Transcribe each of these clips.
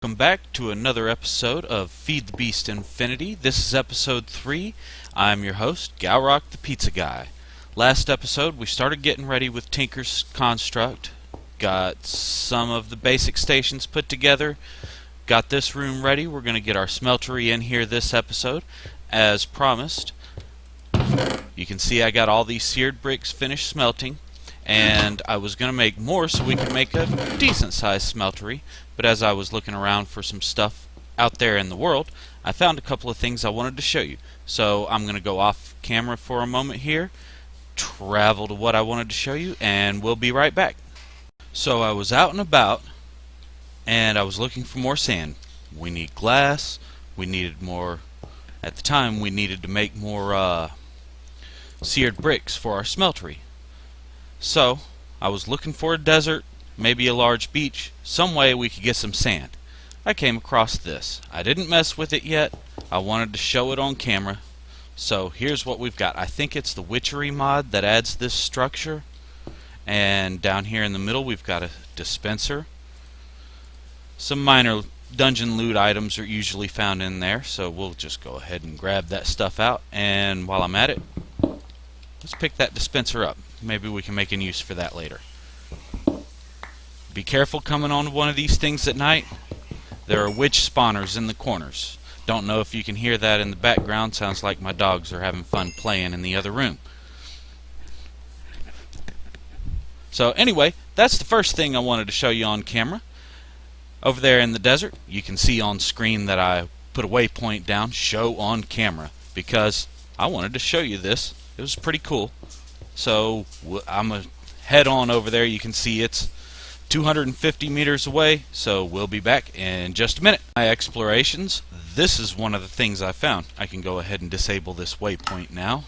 Welcome back to another episode of Feed the Beast Infinity. This is episode 3. I'm your host, Galrock the Pizza Guy. Last episode we started getting ready with Tinker's Construct, got some of the basic stations put together, got this room ready. We're going to get our smeltery in here this episode, as promised. You can see I got all these seared bricks finished smelting, and I was going to make more so we could make a decent sized smeltery. But as I was looking around for some stuff out there in the world, I found a couple of things I wanted to show you. So I'm going to go off camera for a moment here, travel to what I wanted to show you, and we'll be right back. So I was out and about, and I was looking for more sand. We need glass. We needed more. At the time, we needed to make more seared bricks for our smeltery. So I was looking for a desert, maybe a large beach, some way we could get some sand. I came across this. I didn't mess with it yet. I wanted to show it on camera. So here's what we've got. I think it's the witchery mod that adds this structure. And down here in the middle we've got a dispenser. Some minor dungeon loot items are usually found in there, so we'll just go ahead and grab that stuff out. And while I'm at it, let's pick that dispenser up. Maybe we can make an use for that later. Be careful coming on one of these things at night. There are witch spawners in the corners. Don't know if you can hear that in the background. Sounds like my dogs are having fun playing in the other room. So anyway, that's the first thing I wanted to show you on camera. Over there in the desert, you can see on screen that I put a waypoint down, show on camera, because I wanted to show you this. It was pretty cool. So I'm going to head on over there. You can see it's 250 meters away, so we'll be back in just a minute. My explorations, this is one of the things I found. I can go ahead and disable this waypoint now.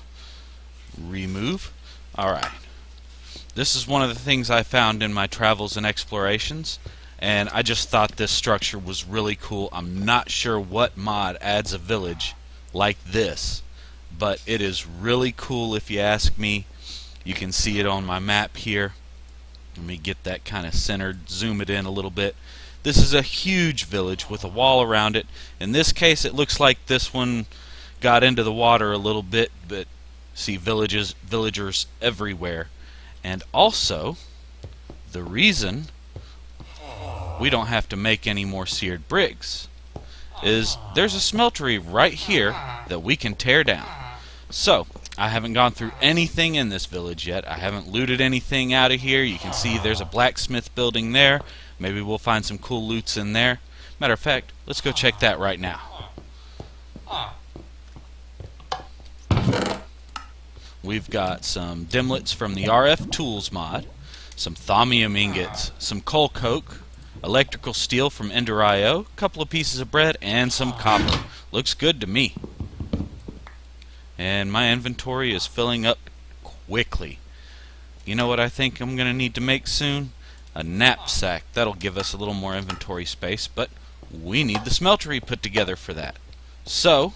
Remove. Alright. This is one of the things I found in my travels and explorations, and I just thought this structure was really cool. I'm not sure what mod adds a village like this, but it is really cool if you ask me. You can see it on my map here. Let me get that kind of centered, zoom it in a little bit. This is a huge village with a wall around it. In this case, it looks like this one got into the water a little bit, but see villagers everywhere. And also, the reason we don't have to make any more seared bricks is there's a smeltery right here that we can tear down. So, I haven't gone through anything in this village yet. I haven't looted anything out of here. You can see there's a blacksmith building there. Maybe we'll find some cool loots in there. Matter of fact, let's go check that right now. We've got some dimlets from the RF Tools mod, some thaumium ingots, some coal coke, electrical steel from Ender.io, a couple of pieces of bread, and some copper. Looks good to me. And my inventory is filling up quickly. You know what I think I'm going to need to make soon? A knapsack. That'll give us a little more inventory space, but we need the smeltery put together for that. So,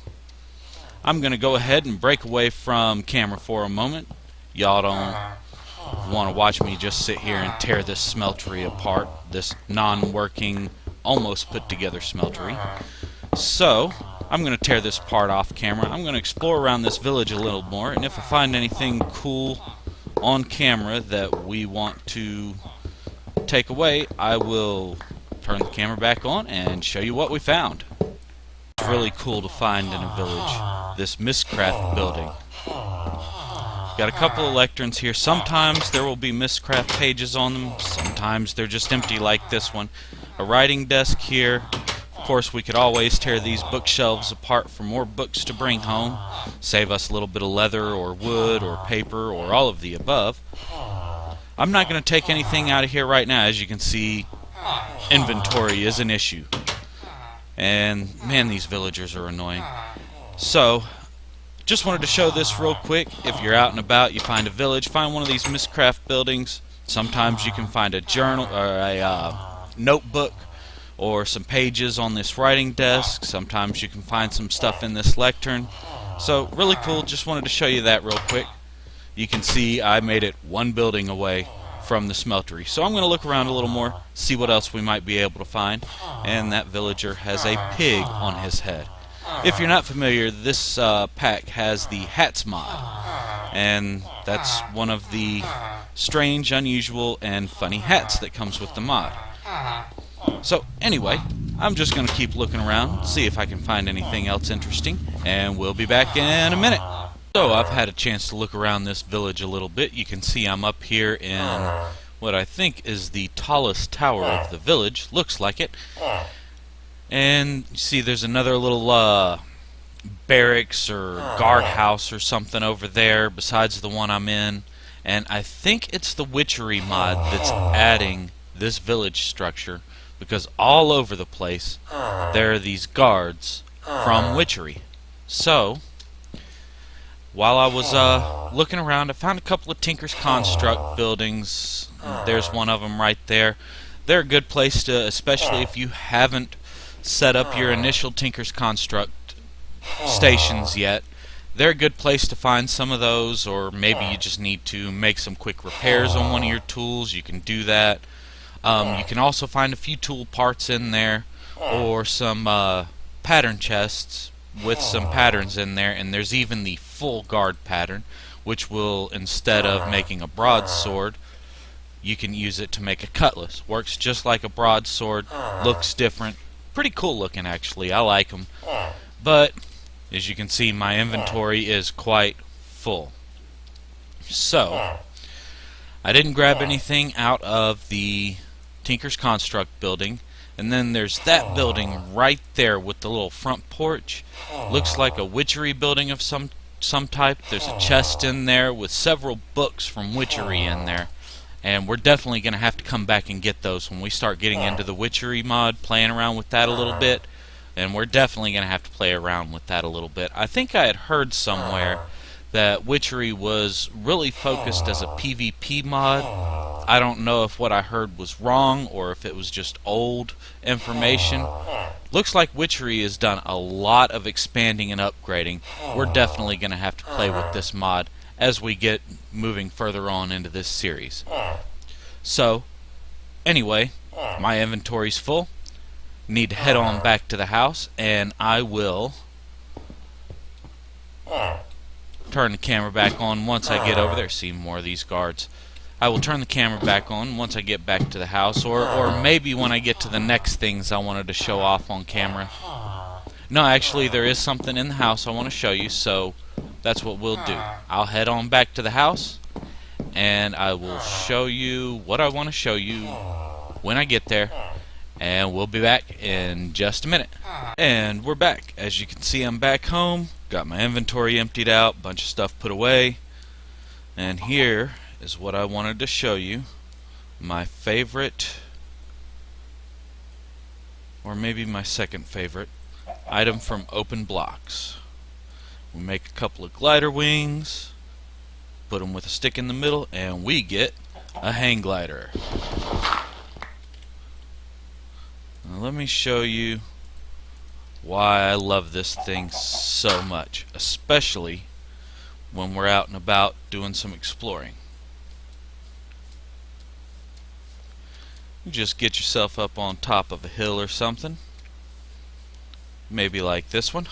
I'm going to go ahead and break away from camera for a moment. Y'all don't want to watch me just sit here and tear this smeltery apart, this non-working, almost put together smeltery. So, I'm going to tear this part off camera. I'm going to explore around this village a little more, and if I find anything cool on camera that we want to take away, I will turn the camera back on and show you what we found. It's really cool to find in a village, this Mistcraft building. Got a couple of lecterns here. Sometimes there will be Mistcraft pages on them, sometimes they're just empty like this one. A writing desk here. Of course, we could always tear these bookshelves apart for more books to bring home, save us a little bit of leather or wood or paper or all of the above. I'm not going to take anything out of here right now. As you can see, inventory is an issue. And man, these villagers are annoying. So, just wanted to show this real quick. If you're out and about, you find a village, find one of these Mistcraft buildings. Sometimes you can find a journal or a notebook, or some pages on this writing desk. Sometimes you can find some stuff in this lectern. So really cool, just wanted to show you that real quick. You can see I made it one building away from the smeltery. So I'm going to look around a little more, see what else we might be able to find. And that villager has a pig on his head. If you're not familiar, this pack has the hats mod, and that's one of the strange, unusual, and funny hats that comes with the mod. So anyway, I'm just going to keep looking around, see if I can find anything else interesting, and we'll be back in a minute. So I've had a chance to look around this village a little bit. You can see I'm up here in what I think is the tallest tower of the village. Looks like it. And you see there's another little barracks or guardhouse or something over there besides the one I'm in. And I think it's the witchery mod that's adding this village structure, because all over the place there are these guards from witchery. So while I was looking around, I found a couple of Tinker's Construct buildings. There's one of them right there. They're a good place to, especially if you haven't set up your initial Tinker's Construct stations yet. They're a good place to find some of those, or maybe you just need to make some quick repairs on one of your tools. You can do that. You can also find a few tool parts in there, or some pattern chests with some patterns in there, and there's even the full guard pattern, which will, instead of making a broadsword, you can use it to make a cutlass. Works just like a broadsword, looks different. Pretty cool looking, actually. I like them. But as you can see, my inventory is quite full. So I didn't grab anything out of the Tinker's Construct building. And then there's that building right there with the little front porch. Looks like a witchery building of some type. There's a chest in there with several books from witchery in there. And we're definitely going to have to come back and get those when we start getting into the witchery mod, playing around with that a little bit. And we're definitely going to have to play around with that a little bit. I think I had heard somewhere that witchery was really focused as a PvP mod. I don't know if what I heard was wrong or if it was just old information. Looks like witchery has done a lot of expanding and upgrading. We're definitely going to have to play with this mod as we get moving further on into this series. So, anyway, my inventory's full. Need to head on back to the house, and I will turn the camera back on once I get over there. See more of these guards. I will turn the camera back on once I get back to the house, or maybe when I get to the next things I wanted to show off on camera. No, actually, there is something in the house I want to show you, so that's what we'll do. I'll head on back to the house, and I will show you what I want to show you when I get there. And we'll be back in just a minute. And we're back. As you can see, I'm back home. Got my inventory emptied out, bunch of stuff put away. And here is what I wanted to show you. My favorite, or maybe my second favorite, item from Open Blocks. We make a couple of glider wings, put them with a stick in the middle, and we get a hang glider. Now let me show you why I love this thing so much, especially when we're out and about doing some exploring. You just get yourself up on top of a hill or something, maybe like this one.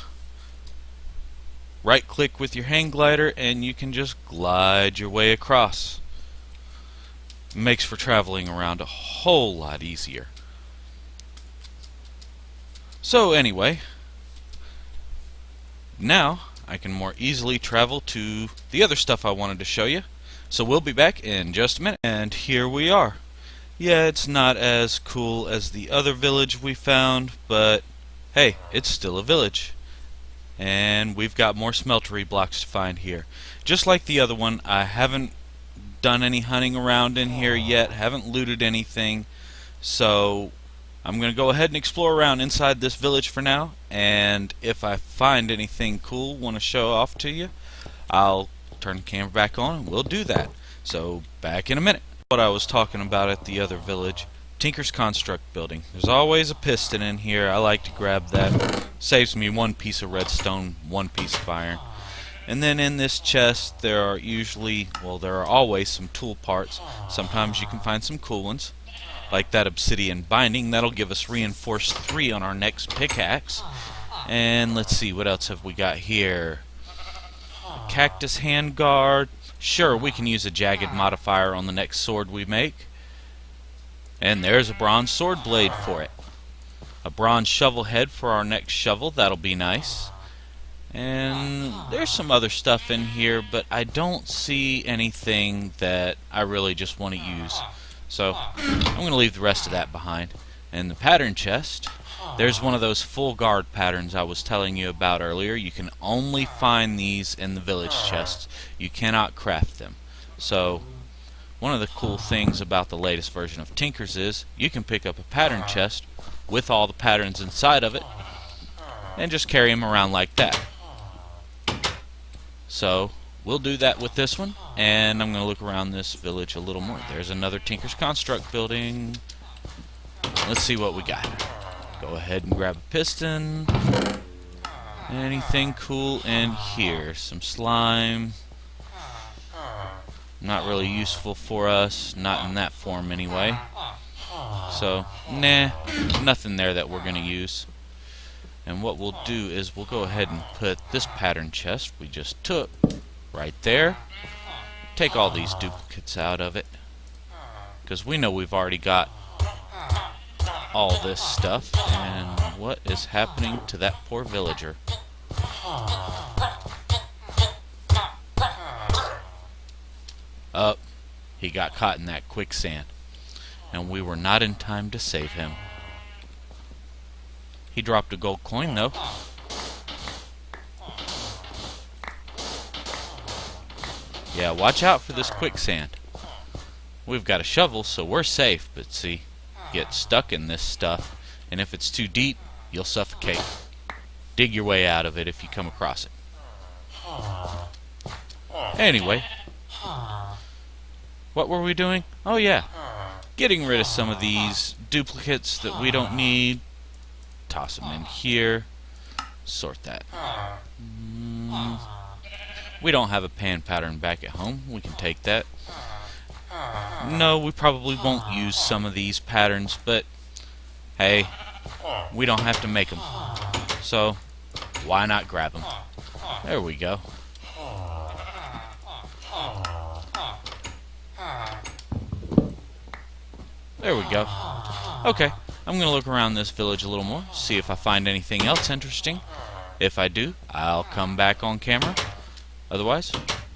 Right click with your hang glider and you can just glide your way across. It makes for traveling around a whole lot easier. So anyway, now I can more easily travel to the other stuff I wanted to show you. So we'll be back in just a minute. And here we are. Yeah, it's not as cool as the other village we found, but hey, it's still a village. And we've got more smeltery blocks to find here. Just like the other one, I haven't done any hunting around in here yet, haven't looted anything, so I'm going to go ahead and explore around inside this village for now, and if I find anything cool want to show off to you, I'll turn the camera back on and we'll do that. So back in a minute. What I was talking about at the other village, Tinker's Construct building. There's always a piston in here. I like to grab that. Saves me one piece of redstone, one piece of iron. And then in this chest there are usually, well, there are always some tool parts. Sometimes you can find some cool ones, like that obsidian binding. That'll give us reinforced 3 on our next pickaxe. And let's see, what else have we got here? A cactus handguard. Sure, we can use a jagged modifier on the next sword we make. And there's a bronze sword blade for it. A bronze shovel head for our next shovel. That'll be nice. And there's some other stuff in here, but I don't see anything that I really just want to use. So I'm going to leave the rest of that behind. And the pattern chest, there's one of those full guard patterns I was telling you about earlier. You can only find these in the village chests. You cannot craft them. So one of the cool things about the latest version of Tinkers is you can pick up a pattern chest with all the patterns inside of it and just carry them around like that. So we'll do that with this one, and I'm going to look around this village a little more. There's another Tinker's Construct building. Let's see what we got. Go ahead and grab a piston. Anything cool in here? Some slime. Not really useful for us, not in that form anyway. So, nah, nothing there that we're going to use. And what we'll do is we'll go ahead and put this pattern chest we just took right there. Take all these duplicates out of it, because we know we've already got all this stuff. And what is happening to that poor villager? He got caught in that quicksand, and we were not in time to save him. He dropped a gold coin, though. Yeah, watch out for this quicksand. We've got a shovel, so we're safe, but see, get stuck in this stuff, and if it's too deep, you'll suffocate. Dig your way out of it if you come across it. Anyway, what were we doing? Oh yeah, getting rid of some of these duplicates that we don't need. Toss them in here. Sort that. We don't have a pan pattern back at home. We can take that. No, we probably won't use some of these patterns, but hey, we don't have to make them. So, why not grab them? There we go. There we go. Okay. I'm going to look around this village a little more, see if I find anything else interesting. If I do, I'll come back on camera. Otherwise,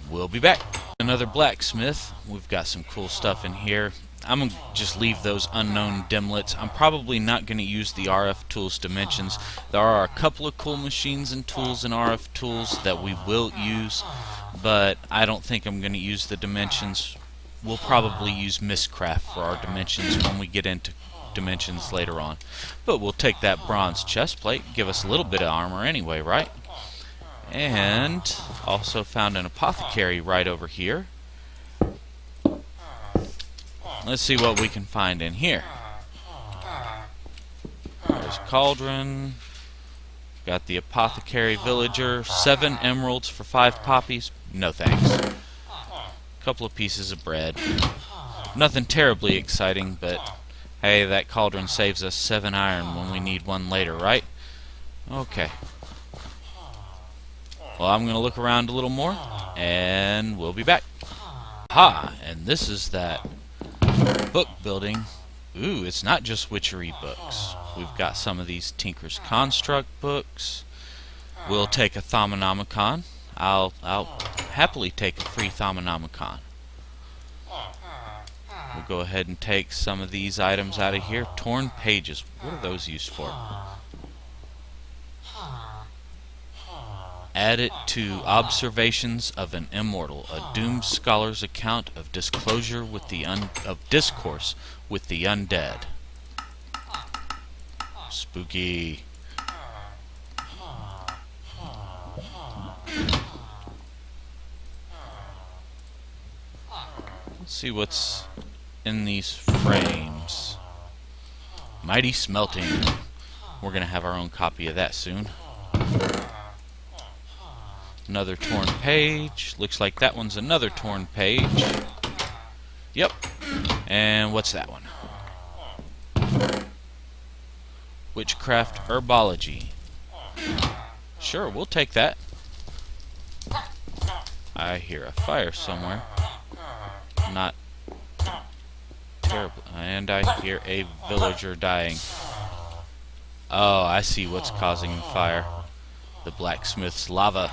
we'll be back. Another blacksmith. We've got some cool stuff in here. I'm going to just leave those unknown dimlets. I'm probably not going to use the RF Tools dimensions. There are a couple of cool machines and tools in RF Tools that we will use, but I don't think I'm going to use the dimensions. We'll probably use Mistcraft for our dimensions when we get into dimensions later on. But we'll take that bronze chest plate, give us a little bit of armor anyway, right? And also found an apothecary right over here. Let's see what we can find in here. There's a cauldron. Got the apothecary villager. 7 emeralds for 5 poppies. No thanks. Couple of pieces of bread. Nothing terribly exciting, but hey, that cauldron saves us 7 iron when we need one later, right? Okay. Well, I'm going to look around a little more, and we'll be back. Ha! And this is that book building. Ooh, it's not just witchery books. We've got some of these Tinker's Construct books. We'll take a Thaumonomicon. I'll happily take a free Thaumonomicon. We'll go ahead and take some of these items out of here. Torn pages. What are those used for? Add it to Observations of an Immortal, a doomed scholar's account of discourse with the undead. Spooky. Let's see what's in these frames. Mighty Smelting. We're going to have our own copy of that soon. Another torn page. Looks like that one's another torn page. Yep. And what's that one? Witchcraft Herbology. Sure, we'll take that. I hear a fire somewhere. Not terrible. And I hear a villager dying. Oh, I see what's causing the fire. The blacksmith's lava.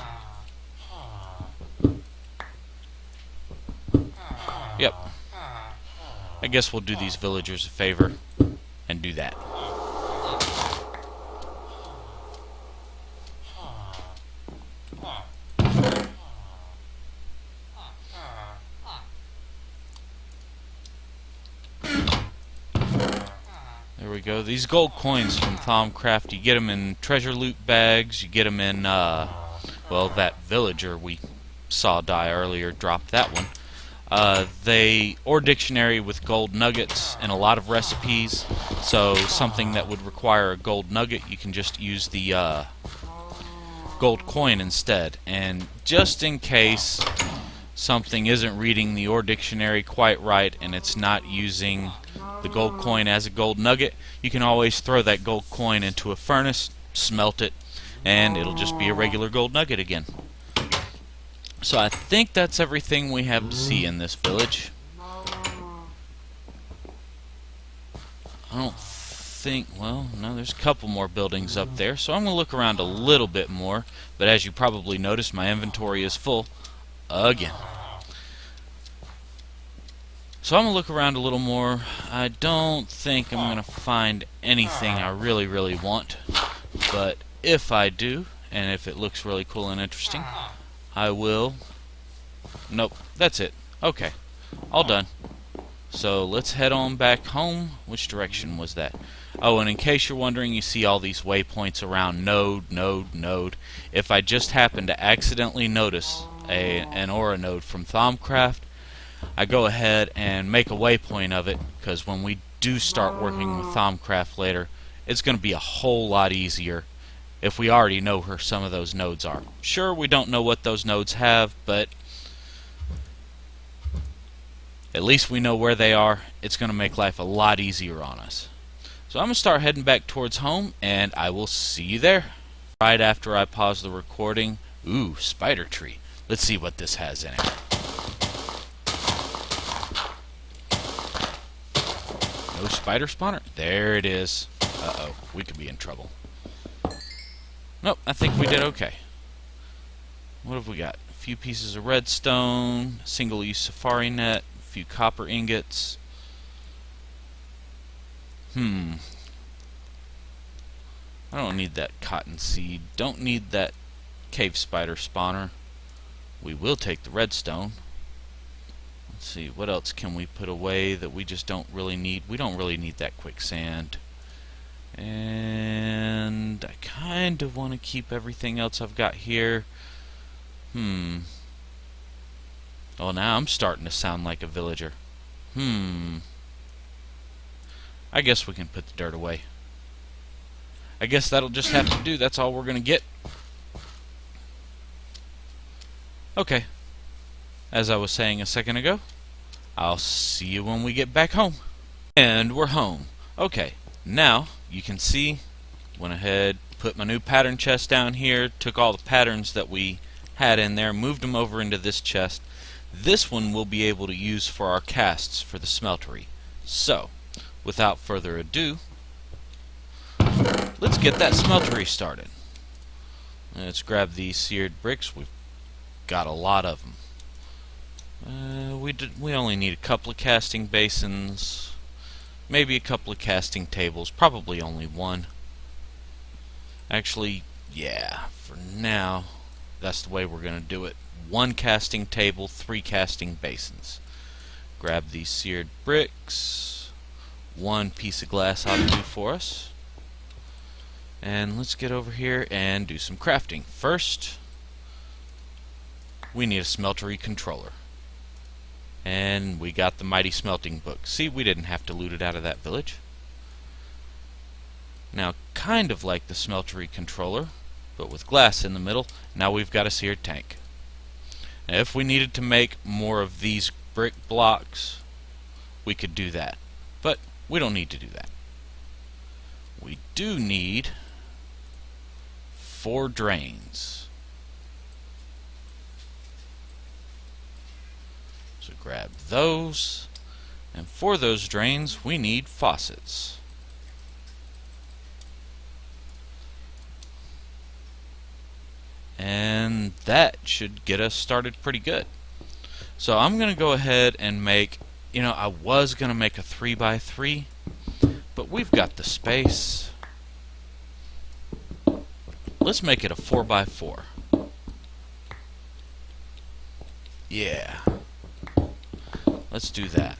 Yep. I guess we'll do these villagers a favor and do that. There we go. These gold coins from Thaumcraft, you get them in treasure loot bags, you get them in, well, that villager we saw die earlier dropped that one. Or dictionary with gold nuggets and a lot of recipes, so something that would require a gold nugget, you can just use the gold coin instead. And just in case something isn't reading the Ore Dictionary quite right and it's not using the gold coin as a gold nugget, you can always throw that gold coin into a furnace, smelt it, and it'll just be a regular gold nugget again. So I think that's everything we have to see in this village. I don't think, well, no, there's a couple more buildings up there, so I'm going to look around a little bit more, but as you probably noticed, my inventory is full again. So I'm going to look around a little more. I don't think I'm going to find anything I really, really want, but if I do, and if it looks really cool and interesting, I will. Nope, that's it. Okay, all done. So let's head on back home. Which direction was that? Oh, and in case you're wondering, you see all these waypoints around node, node, node. If I just happen to accidentally notice an aura node from Thaumcraft, I go ahead and make a waypoint of it, because when we do start working with Thaumcraft later, it's going to be a whole lot easier if we already know where some of those nodes are. Sure, we don't know what those nodes have, but at least we know where they are. It's going to make life a lot easier on us. So I'm going to start heading back towards home, and I will see you there. Right after I pause the recording. Ooh, spider tree. Let's see what this has in it. No spider spawner? There it is. Uh-oh, we could be in trouble. Nope, I think we did okay. What have we got? A few pieces of redstone, single-use safari net, a few copper ingots. I don't need that cotton seed. Don't need that cave spider spawner. We will take the redstone. Let's see, what else can we put away that we just don't really need? We don't really need that quicksand. And I kind of want to keep everything else I've got here. Oh, now I'm starting to sound like a villager. I guess we can put the dirt away. I guess that'll just have to do. That's all we're going to get. Okay. As I was saying a second ago, I'll see you when we get back home. And we're home. Okay. Now, you can see, went ahead, put my new pattern chest down here, took all the patterns that we had in there, moved them over into this chest. This one we'll be able to use for our casts for the smeltery. So, without further ado, let's get that smeltery started. Let's grab these seared bricks. We've got a lot of them. We only need a couple of casting basins, maybe a couple of casting tables, probably only one. Actually, yeah, for now, that's the way we're going to do it. One casting table, 3 casting basins. Grab these seared bricks. 1 piece of glass ought to do for us. And let's get over here and do some crafting. First, we need a smeltery controller. And we got the mighty smelting book. See, we didn't have to loot it out of that village. Now, kind of like the smeltery controller, but with glass in the middle. Now we've got a seared tank. Now if we needed to make more of these brick blocks, we could do that, but we don't need to do that. We do need 4 drains. So grab those, and for those drains we need faucets. And that should get us started pretty good. So I'm going to go ahead and make, I was going to make a 3x3, but we've got the space. Let's make it a 4x4. Yeah. Let's do that.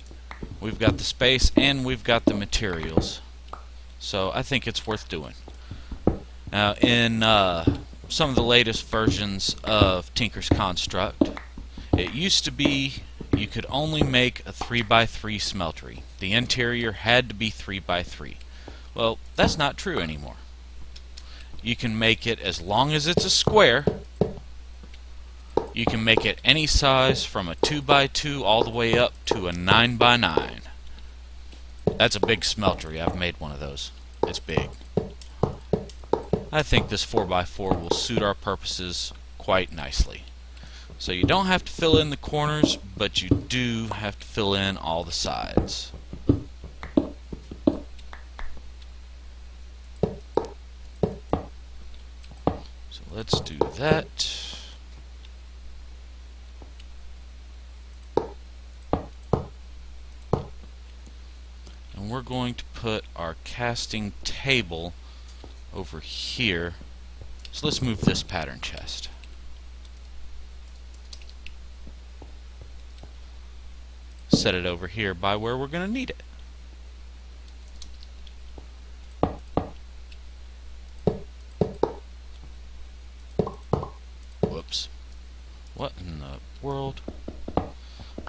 We've got the space and we've got the materials. So I think it's worth doing. Now in some of the latest versions of Tinker's Construct, it used to be you could only make a 3x3 smeltery. The interior had to be 3x3. Well, that's not true anymore. You can make it as long as it's a square. You can make it any size from a 2x2 all the way up to a 9x9. That's a big smeltery. I've made one of those. It's big. I think this 4x4 will suit our purposes quite nicely. So you don't have to fill in the corners, but you do have to fill in all the sides. So let's do that. And we're going to put our casting table over here. So let's move this pattern chest. Set it over here by where we're going to need it. Whoops. What in the world?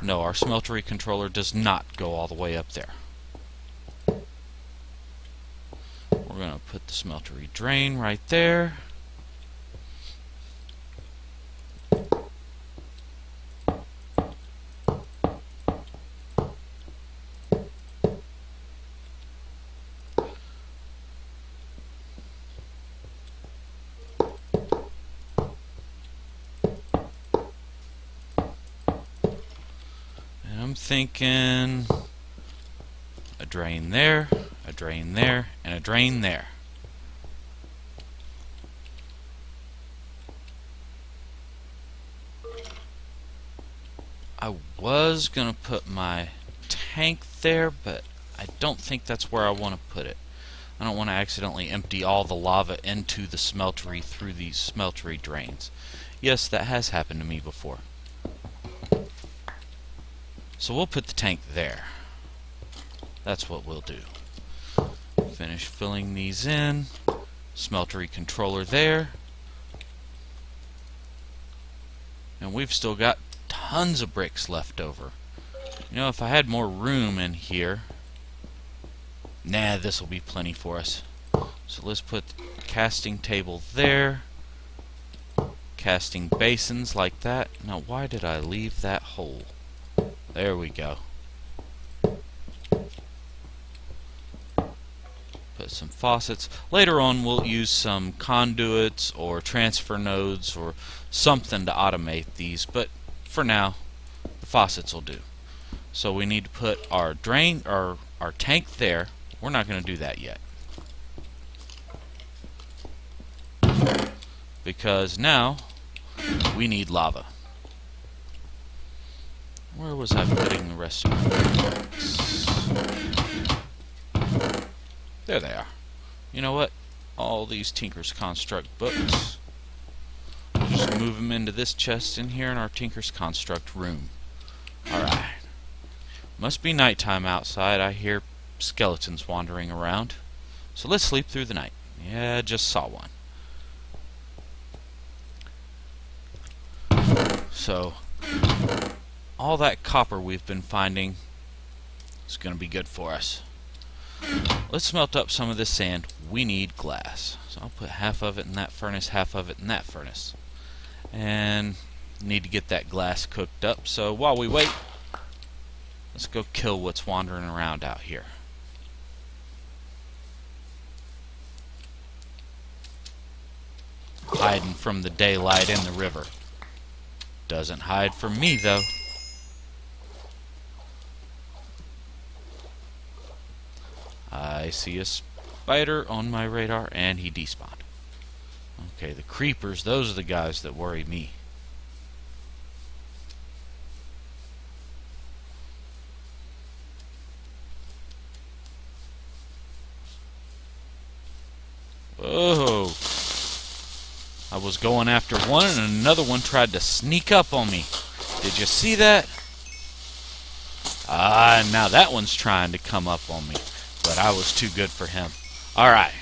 No, our Smeltery controller does not go all the way up there. We're going to put the Smeltery drain right there. And I'm thinking a drain there, a drain there, and a drain there. I was going to put my tank there, but I don't think that's where I want to put it. I don't want to accidentally empty all the lava into the smeltery through these smeltery drains. Yes, that has happened to me before. So we'll put the tank there. That's what we'll do. Finish filling these in. Smeltery controller there. And we've still got tons of bricks left over. If I had more room in here, this will be plenty for us. So let's put the casting table there. Casting basins like that. Now why did I leave that hole? There we go. Put some faucets. Later on we'll use some conduits or transfer nodes or something to automate these, but for now the faucets will do. So we need to put our drain or our tank there. We're not going to do that yet, because now we need lava. Where was I putting the rest of the bricks? There they are. You know what? All these Tinker's Construct books, we'll just move them into this chest in here in our Tinker's Construct room. Alright. Must be nighttime outside. I hear skeletons wandering around. So let's sleep through the night. Yeah, just saw one. So all that copper we've been finding is going to be good for us. Let's smelt up some of this sand. We need glass. So I'll put half of it in that furnace, half of it in that furnace. And need to get that glass cooked up. So while we wait, let's go kill what's wandering around out here. Hiding from the daylight in the river. Doesn't hide from me, though. I see a spider on my radar, and he despawned. Okay, the creepers, those are the guys that worry me. Whoa. I was going after one, and another one tried to sneak up on me. Did you see that? Ah, now that one's trying to come up on me. But I was too good for him. Alright.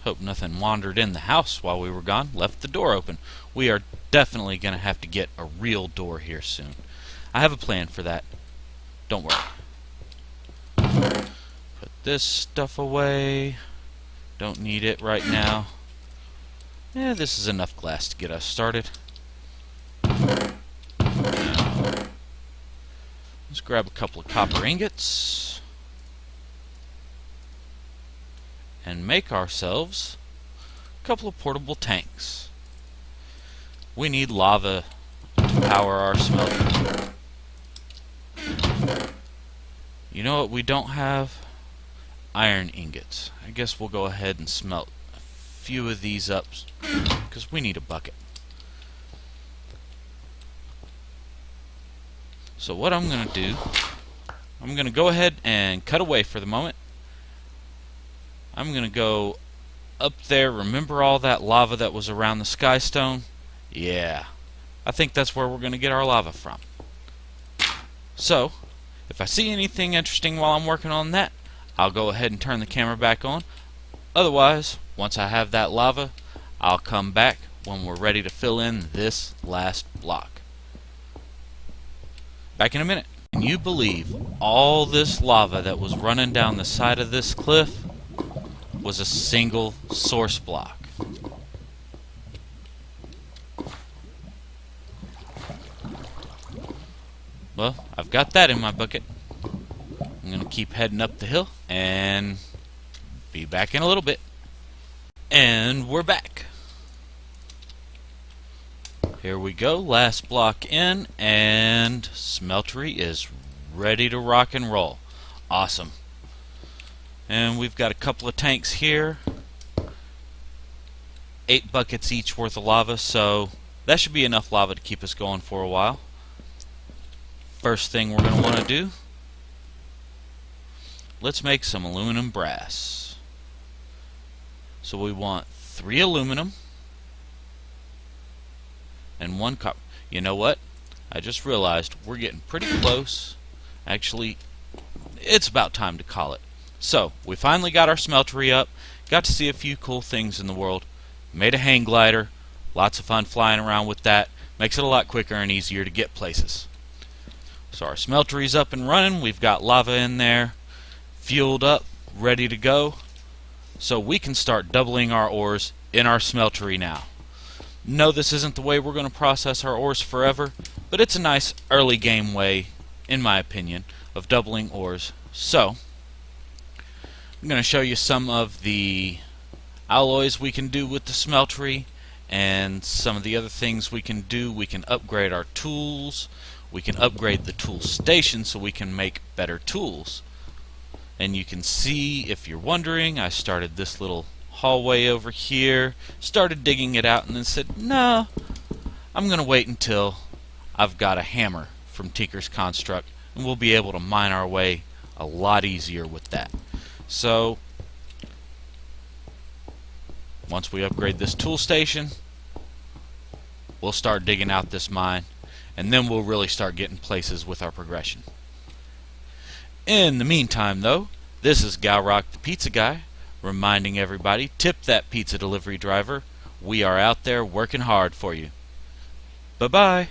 Hope nothing wandered in the house while we were gone. Left the door open. We are definitely going to have to get a real door here soon. I have a plan for that. Don't worry. Put this stuff away. Don't need it right now. Yeah, this is enough glass to get us started. Now, let's grab a couple of copper ingots and make ourselves a couple of portable tanks. We need lava to power our smelter. You know what we don't have? Iron ingots. I guess we'll go ahead and smelt a few of these up because we need a bucket. So what I'm going to do, I'm going to go ahead and cut away for the moment. I'm going to go up there. Remember all that lava that was around the sky stone? Yeah, I think that's where we're going to get our lava from. So, if I see anything interesting while I'm working on that, I'll go ahead and turn the camera back on. Otherwise, once I have that lava, I'll come back when we're ready to fill in this last block. Back in a minute. Can you believe all this lava that was running down the side of this cliff was a single source block? Well, I've got that in my bucket. I'm going to keep heading up the hill and be back in a little bit. And we're back. Here we go, last block in, and Smeltery is ready to rock and roll. Awesome. And we've got a couple of tanks here. 8 buckets each worth of lava, so that should be enough lava to keep us going for a while. First thing we're going to want to do, let's make some aluminum brass. So we want 3 aluminum and 1 copper. You know what? I just realized we're getting pretty close. Actually, it's about time to call it. So, we finally got our smeltery up, got to see a few cool things in the world, made a hang glider, lots of fun flying around with that, makes it a lot quicker and easier to get places. So our smeltery's up and running, we've got lava in there, fueled up, ready to go, so we can start doubling our ores in our smeltery now. No, this isn't the way we're going to process our ores forever, but it's a nice early game way, in my opinion, of doubling ores. So, I'm going to show you some of the alloys we can do with the smeltery and some of the other things we can do. We can upgrade our tools. We can upgrade the tool station so we can make better tools. And you can see, if you're wondering, I started this little hallway over here, started digging it out, and then said, no, I'm going to wait until I've got a hammer from Tinker's Construct, and we'll be able to mine our way a lot easier with that. So, once we upgrade this tool station, we'll start digging out this mine, and then we'll really start getting places with our progression. In the meantime, though, this is Galrock the Pizza Guy, reminding everybody, tip that pizza delivery driver. We are out there working hard for you. Bye-bye.